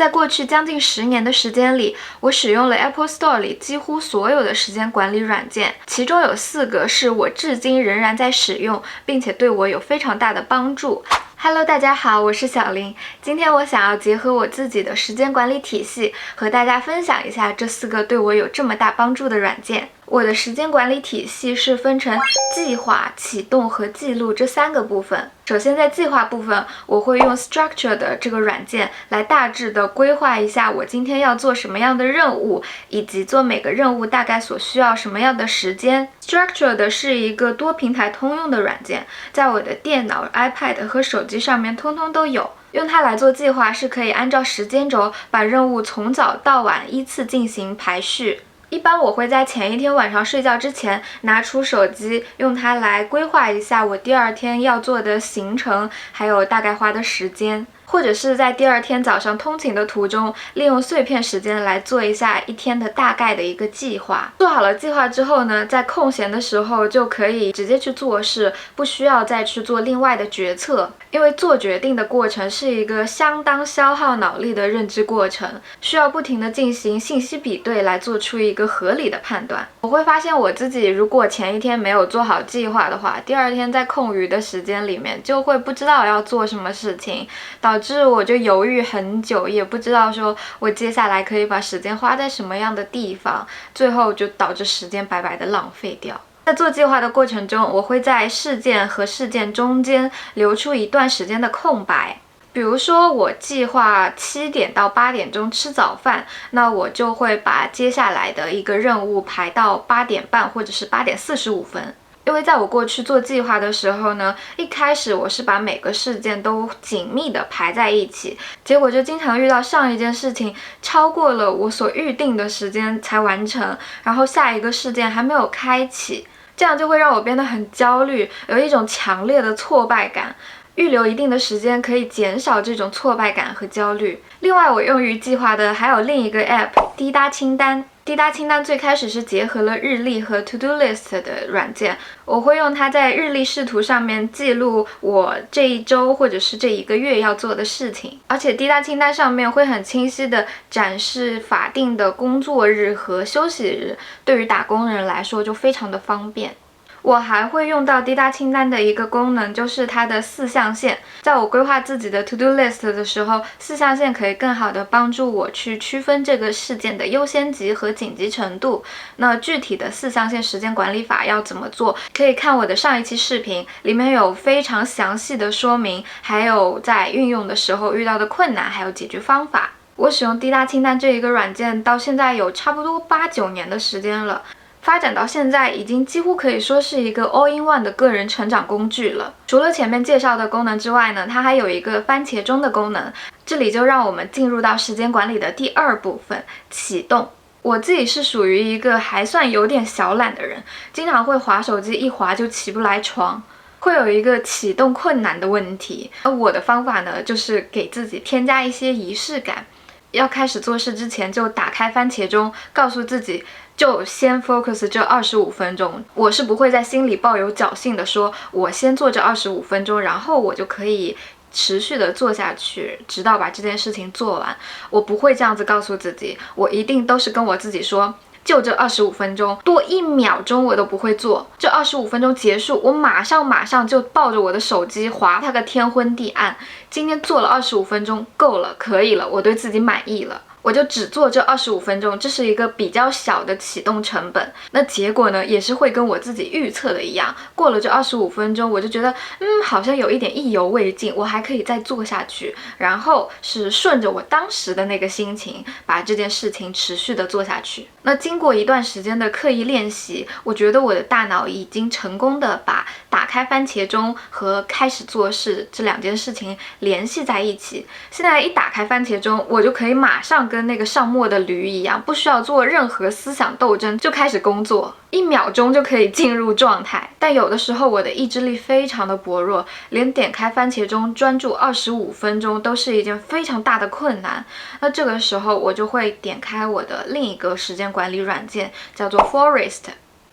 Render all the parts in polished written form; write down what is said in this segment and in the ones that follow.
在过去将近10年的时间里，我使用了 Apple Store 里几乎所有的时间管理软件，其中有4个是我至今仍然在使用，并且对我有非常大的帮助。Hello， 大家好，我是小林。今天我想要结合我自己的时间管理体系，和大家分享一下这4个对我有这么大帮助的软件。我的时间管理体系是分成计划、启动和记录这3个部分。首先在计划部分，我会用 Structure 的这个软件来大致的规划一下我今天要做什么样的任务，以及做每个任务大概所需要什么样的时间。Structure 的是一个多平台通用的软件，在我的电脑、iPad 和手机上面通通都有。用它来做计划是可以按照时间轴把任务从早到晚依次进行排序。一般我会在前一天晚上睡觉之前拿出手机，用它来规划一下我第2天要做的行程，还有大概花的时间。或者是在第2天早上通勤的途中，利用碎片时间来做一下一天的大概的一个计划。做好了计划之后呢，在空闲的时候就可以直接去做事，不需要再去做另外的决策。因为做决定的过程是一个相当消耗脑力的认知过程，需要不停的进行信息比对来做出一个合理的判断。我会发现我自己如果前一天没有做好计划的话，第2天在空余的时间里面就会不知道要做什么事情，导致我就犹豫很久，也不知道说我接下来可以把时间花在什么样的地方，最后就导致时间白白的浪费掉。在做计划的过程中，我会在事件和事件中间留出一段时间的空白。比如说我计划7点到8点钟吃早饭，那我就会把接下来的一个任务排到8点半或者是8点45分。因为在我过去做计划的时候呢，一开始我是把每个事件都紧密的排在一起，结果就经常遇到上一件事情超过了我所预定的时间才完成，然后下一个事件还没有开启，这样就会让我变得很焦虑，有一种强烈的挫败感。预留一定的时间可以减少这种挫败感和焦虑。另外，我用于计划的还有另一个 App 滴答清单。滴答清单最开始是结合了日历和 To Do List 的软件，我会用它在日历视图上面记录我这一周或者是这一个月要做的事情，而且滴答清单上面会很清晰的展示法定的工作日和休息日，对于打工人来说就非常的方便。我还会用到滴答清单的一个功能，就是它的4象限。在我规划自己的 To Do List 的时候，4象限可以更好的帮助我去区分这个事件的优先级和紧急程度。那具体的4象限时间管理法要怎么做，可以看我的上一期视频，里面有非常详细的说明，还有在运用的时候遇到的困难，还有解决方法。我使用滴答清单这一个软件到现在有差不多8、9年的时间了。发展到现在，已经几乎可以说是一个 all-in-one 的个人成长工具了。除了前面介绍的功能之外呢，它还有一个番茄钟的功能。这里就让我们进入到时间管理的第2部分——启动。我自己是属于一个还算有点小懒的人，经常会滑手机，一滑就起不来床，会有一个启动困难的问题。而我的方法呢，就是给自己添加一些仪式感。要开始做事之前就打开番茄钟，告诉自己就先 focus 这25分钟。我是不会在心里抱有侥幸的说我先做这25分钟，然后我就可以持续的做下去，直到把这件事情做完。我不会这样子告诉自己，我一定都是跟我自己说，就这25分钟，多1秒钟我都不会做。这25分钟结束，我马上就抱着我的手机划它个天昏地暗。今天做了25分钟，够了，可以了，我对自己满意了。我就只做这25分钟，这是一个比较小的启动成本。那结果呢，也是会跟我自己预测的一样，过了这25分钟，我就觉得好像有一点意犹未尽，我还可以再做下去。然后是顺着我当时的那个心情，把这件事情持续的做下去。那经过一段时间的刻意练习，我觉得我的大脑已经成功的把打开番茄钟和开始做事这2件事情联系在一起。现在一打开番茄钟，我就可以马上跟那个上磨的驴一样，不需要做任何思想斗争就开始工作，1秒钟就可以进入状态。但有的时候我的意志力非常的薄弱，连点开番茄钟专注25分钟都是一件非常大的困难。那这个时候我就会点开我的另一个时间管理软件，叫做 Forest。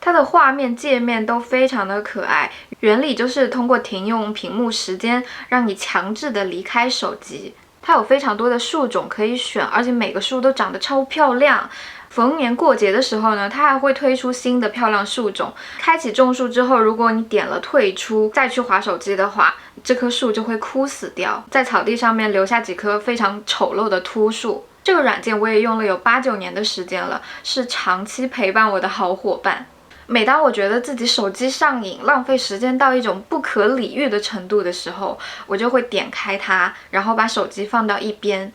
它的画面界面都非常的可爱，原理就是通过停用屏幕时间，让你强制的离开手机。它有非常多的树种可以选，而且每个树都长得超漂亮。逢年过节的时候呢，它还会推出新的漂亮树种。开启种树之后，如果你点了退出再去滑手机的话，这棵树就会枯死掉，在草地上面留下几棵非常丑陋的秃树。这个软件我也用了有8、9年的时间了，是长期陪伴我的好伙伴。每当我觉得自己手机上瘾，浪费时间到一种不可理喻的程度的时候，我就会点开它，然后把手机放到一边。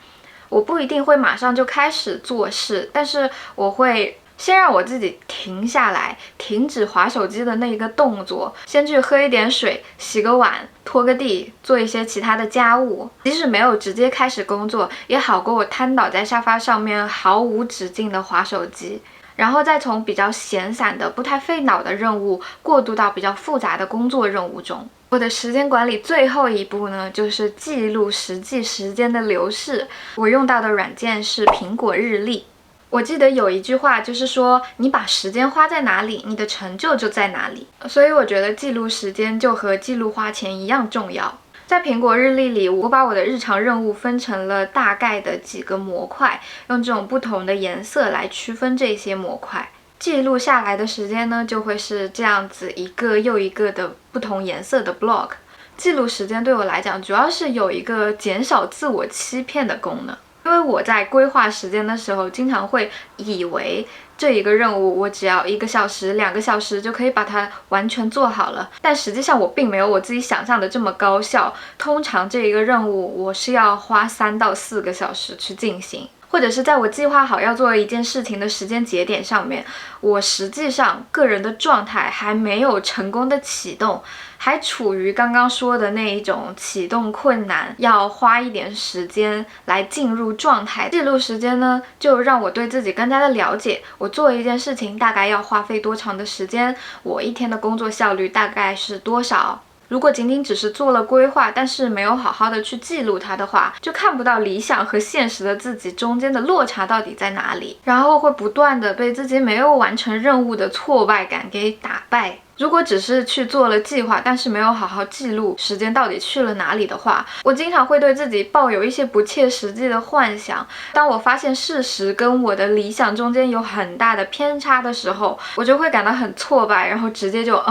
我不一定会马上就开始做事，但是我会先让我自己停下来，停止滑手机的那一个动作，先去喝一点水，洗个碗，拖个地，做一些其他的家务。即使没有直接开始工作，也好过我瘫倒在沙发上面毫无止境的滑手机。然后再从比较闲散的、不太费脑的任务过渡到比较复杂的工作任务中。我的时间管理最后一步呢，就是记录实际时间的流逝。我用到的软件是苹果日历。我记得有一句话就是说，你把时间花在哪里，你的成就就在哪里。所以我觉得记录时间就和记录花钱一样重要。在苹果日历里，我把我的日常任务分成了大概的几个模块，用这种不同的颜色来区分这些模块。记录下来的时间呢，就会是这样子一个又一个的不同颜色的 block。记录时间对我来讲，主要是有一个减少自我欺骗的功能。因为我在规划时间的时候，经常会以为这一个任务我只要1个小时、2个小时就可以把它完全做好了，但实际上我并没有我自己想象的这么高效。通常这一个任务我是要花3到4个小时去进行，或者是在我计划好要做一件事情的时间节点上面，我实际上个人的状态还没有成功的启动，还处于刚刚说的那一种启动困难，要花一点时间来进入状态。记录时间呢，就让我对自己更加的了解，我做一件事情大概要花费多长的时间，我一天的工作效率大概是多少。如果仅仅只是做了规划，但是没有好好的去记录它的话，就看不到理想和现实的自己中间的落差到底在哪里，然后会不断的被自己没有完成任务的挫败感给打败。如果只是去做了计划，但是没有好好记录时间到底去了哪里的话，我经常会对自己抱有一些不切实际的幻想。当我发现事实跟我的理想中间有很大的偏差的时候，我就会感到很挫败，然后直接就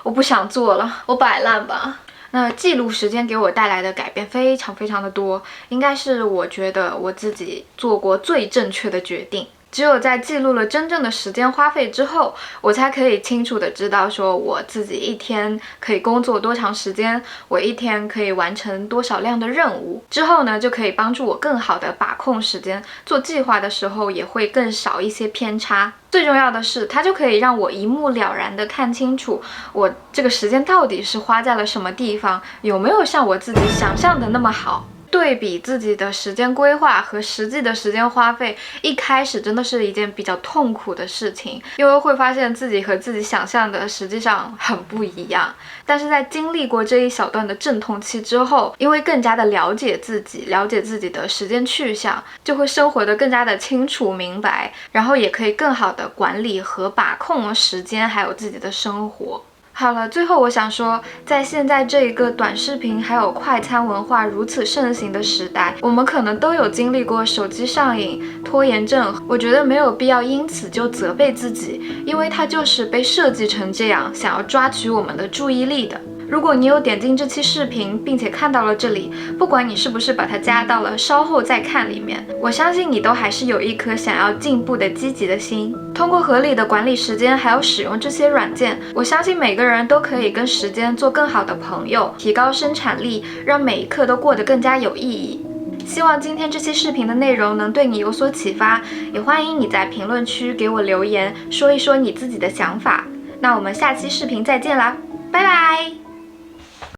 我不想做了，我摆烂吧。那记录时间给我带来的改变非常非常的多，应该是我觉得我自己做过最正确的决定。只有在记录了真正的时间花费之后，我才可以清楚的知道说我自己一天可以工作多长时间，我一天可以完成多少量的任务。之后呢，就可以帮助我更好的把控时间，做计划的时候也会更少一些偏差。最重要的是，它就可以让我一目了然的看清楚我这个时间到底是花在了什么地方，有没有像我自己想象的那么好。对比自己的时间规划和实际的时间花费，一开始真的是一件比较痛苦的事情，因为会发现自己和自己想象的实际上很不一样。但是在经历过这一小段的阵痛期之后，因为更加的了解自己，了解自己的时间去向，就会生活得更加的清楚明白，然后也可以更好的管理和把控时间，还有自己的生活。好了，最后我想说，在现在这一个短视频还有快餐文化如此盛行的时代，我们可能都有经历过手机上瘾、拖延症。我觉得没有必要因此就责备自己，因为它就是被设计成这样，想要抓取我们的注意力的。如果你有点进这期视频，并且看到了这里，不管你是不是把它加到了稍后再看里面，我相信你都还是有一颗想要进步的积极的心。通过合理的管理时间，还有使用这些软件，我相信每个人都可以跟时间做更好的朋友，提高生产力，让每一刻都过得更加有意义。希望今天这期视频的内容能对你有所启发，也欢迎你在评论区给我留言，说一说你自己的想法。那我们下期视频再见啦，拜拜。